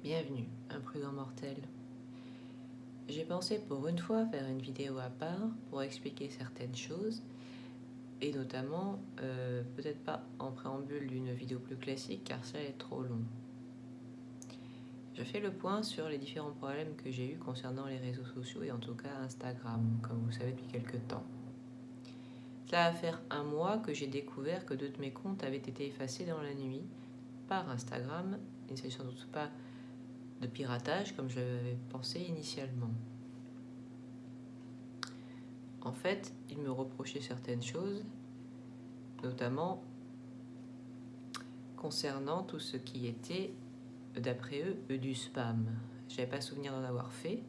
Bienvenue, imprudent mortel. J'ai pensé pour une fois faire une vidéo à part pour expliquer certaines choses et notamment, peut-être pas en préambule d'une vidéo plus classique car ça est trop long. Je fais le point sur les différents problèmes que j'ai eus concernant les réseaux sociaux et en tout cas Instagram, comme vous savez depuis quelques temps. Cela va faire un mois que j'ai découvert que deux de mes comptes avaient été effacés dans la nuit par Instagram. Il ne s'agit sans doute pas de piratage comme je l'avais pensé initialement. En fait, ils me reprochaient certaines choses, notamment concernant tout ce qui était, d'après eux, du spam. Je n'avais pas souvenir d'en avoir fait.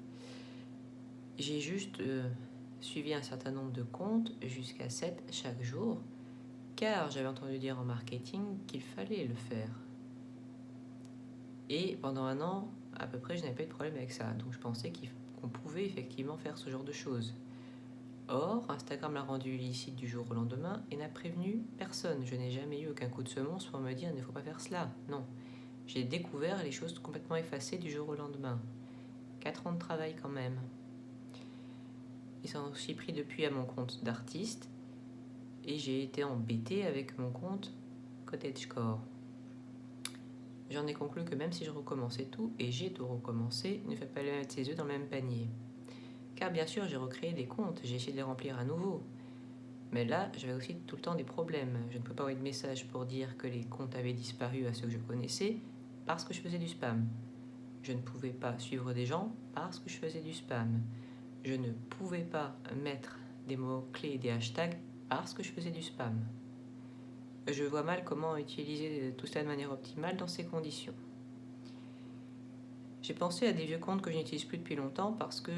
J'ai juste suivi un certain nombre de comptes, jusqu'à 7 chaque jour, car j'avais entendu dire en marketing qu'il fallait le faire. Et pendant un an, à peu près, je n'avais pas eu de problème avec ça. Donc je pensais qu'on pouvait effectivement faire ce genre de choses. Or, Instagram l'a rendu illicite du jour au lendemain et n'a prévenu personne. Je n'ai jamais eu aucun coup de semonce pour me dire il ne faut pas faire cela. Non. J'ai découvert les choses complètement effacées du jour au lendemain. 4 ans de travail quand même. Ils s'en sont aussi pris depuis à mon compte d'artiste et j'ai été embêtée avec mon compte cottagecore. J'en ai conclu que même si je recommençais tout, et j'ai tout recommencé, il ne fait pas mettre ses œufs dans le même panier. Car bien sûr, j'ai recréé des comptes, j'ai essayé de les remplir à nouveau. Mais là, j'avais aussi tout le temps des problèmes. Je ne peux pas envoyer de message pour dire que les comptes avaient disparu à ceux que je connaissais parce que je faisais du spam. Je ne pouvais pas suivre des gens parce que je faisais du spam. Je ne pouvais pas mettre des mots-clés et des hashtags parce que je faisais du spam. Je vois mal comment utiliser tout cela de manière optimale dans ces conditions. J'ai pensé à des vieux comptes que je n'utilise plus depuis longtemps parce que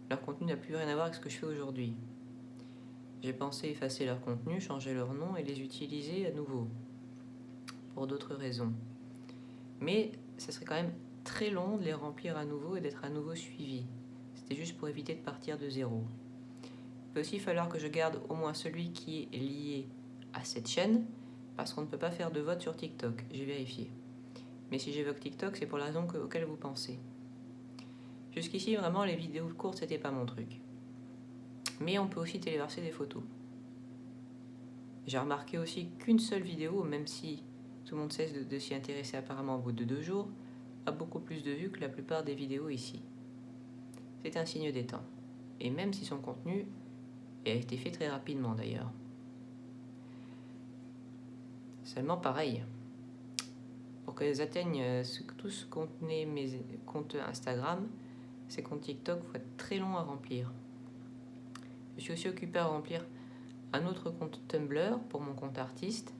leur contenu n'a plus rien à voir avec ce que je fais aujourd'hui. J'ai pensé effacer leur contenu, changer leur nom et les utiliser à nouveau, pour d'autres raisons. Mais ça serait quand même très long de les remplir à nouveau et d'être à nouveau suivi. C'était juste pour éviter de partir de zéro. Il peut aussi falloir que je garde au moins celui qui est lié à cette chaîne, parce qu'on ne peut pas faire de vote sur TikTok, j'ai vérifié. Mais si j'évoque TikTok, c'est pour la raison auquel vous pensez. Jusqu'ici, vraiment, les vidéos courtes, c'était pas mon truc. Mais on peut aussi téléverser des photos. J'ai remarqué aussi qu'une seule vidéo, même si tout le monde cesse de s'y intéresser apparemment au bout de 2 jours, a beaucoup plus de vues que la plupart des vidéos ici. C'est un signe des temps. Et même si son contenu a été fait très rapidement d'ailleurs. Seulement pareil, pour qu'elles atteignent tout ce que contenaient mes comptes Instagram, ces comptes TikTok vont être très longs à remplir. Je suis aussi occupée à remplir un autre compte Tumblr pour mon compte artiste.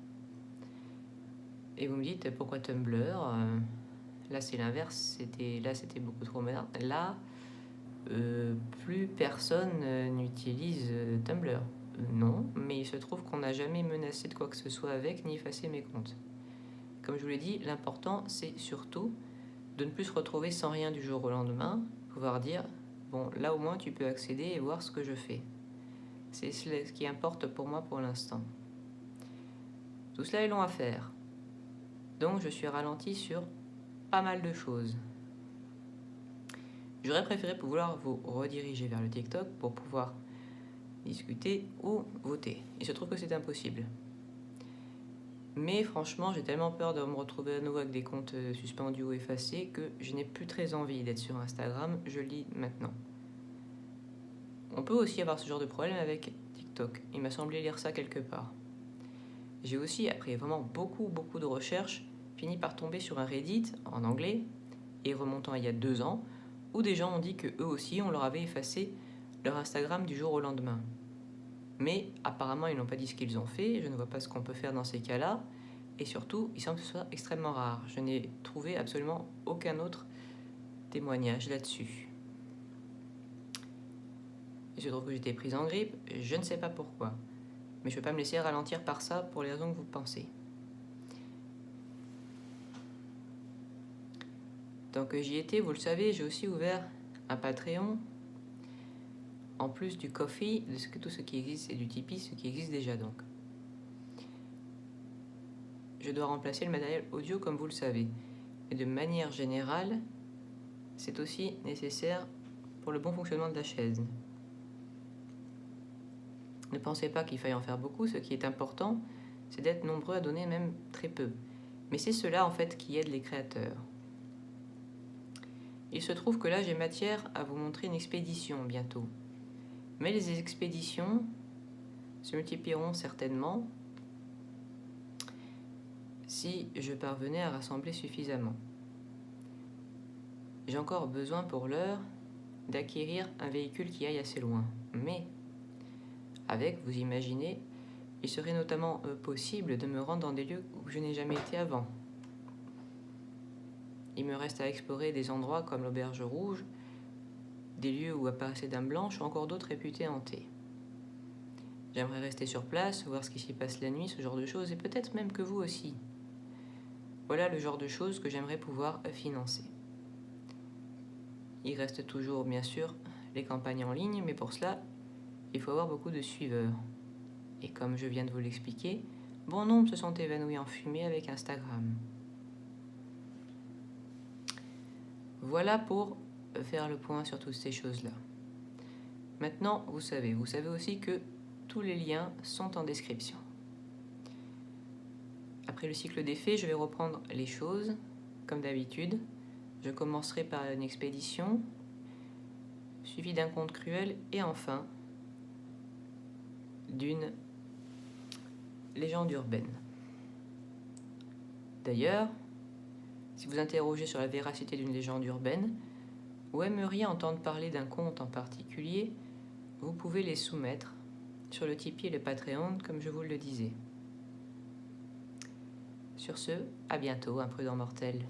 Et vous me dites pourquoi Tumblr? Là c'est l'inverse, c'était beaucoup trop moderne. Là, plus personne n'utilise Tumblr. Non, mais il se trouve qu'on n'a jamais menacé de quoi que ce soit avec ni effacé mes comptes. Comme je vous l'ai dit, l'important c'est surtout de ne plus se retrouver sans rien du jour au lendemain, pouvoir dire bon là au moins tu peux accéder et voir ce que je fais. C'est ce qui importe pour moi pour l'instant. Tout cela est long à faire, donc je suis ralenti sur pas mal de choses. J'aurais préféré pouvoir vous rediriger vers le TikTok pour pouvoir discuter ou voter. Il se trouve que c'est impossible. Mais franchement, j'ai tellement peur de me retrouver à nouveau avec des comptes suspendus ou effacés que je n'ai plus très envie d'être sur Instagram, je le dis maintenant. On peut aussi avoir ce genre de problème avec TikTok. Il m'a semblé lire ça quelque part. J'ai aussi, après vraiment beaucoup de recherches, fini par tomber sur un Reddit en anglais, et remontant il y a 2 ans, où des gens ont dit que eux aussi, on leur avait effacé leur Instagram du jour au lendemain. Mais apparemment, ils n'ont pas dit ce qu'ils ont fait, je ne vois pas ce qu'on peut faire dans ces cas-là, et surtout, il semble que ce soit extrêmement rare. Je n'ai trouvé absolument aucun autre témoignage là-dessus. Il se trouve que j'étais prise en grippe, je ne sais pas pourquoi, mais je ne peux pas me laisser ralentir par ça pour les raisons que vous pensez. Tant que j'y étais, vous le savez, j'ai aussi ouvert un Patreon, en plus du Ko-fi, de tout ce qui existe, et du Tipeee, ce qui existe déjà donc. Je dois remplacer le matériel audio comme vous le savez. et de manière générale, c'est aussi nécessaire pour le bon fonctionnement de la chaise. Ne pensez pas qu'il faille en faire beaucoup, ce qui est important, c'est d'être nombreux à donner même très peu. Mais c'est cela en fait qui aide les créateurs. Il se trouve que là j'ai matière à vous montrer une expédition bientôt. Mais les expéditions se multiplieront certainement si je parvenais à rassembler suffisamment. J'ai encore besoin pour l'heure d'acquérir un véhicule qui aille assez loin. Mais avec, vous imaginez, il serait notamment possible de me rendre dans des lieux où je n'ai jamais été avant. Il me reste à explorer des endroits comme l'Auberge Rouge, des lieux où apparaissait Dame Blanche ou encore d'autres réputés hantés. J'aimerais rester sur place, voir ce qui s'y passe la nuit, ce genre de choses, et peut-être même que vous aussi. Voilà le genre de choses que j'aimerais pouvoir financer. Il reste toujours, bien sûr, les campagnes en ligne, mais pour cela, il faut avoir beaucoup de suiveurs. Et comme je viens de vous l'expliquer, bon nombre se sont évanouis en fumée avec Instagram. Voilà pour faire le point sur toutes ces choses-là. Maintenant, vous savez aussi que tous les liens sont en description. Après le cycle des faits, je vais reprendre les choses, comme d'habitude. Je commencerai par une expédition, suivie d'un conte cruel, et enfin d'une légende urbaine. D'ailleurs, si vous interrogez sur la véracité d'une légende urbaine, ou aimeriez entendre parler d'un conte en particulier, vous pouvez les soumettre sur le Tipeee et le Patreon, comme je vous le disais. Sur ce, à bientôt, imprudents mortels.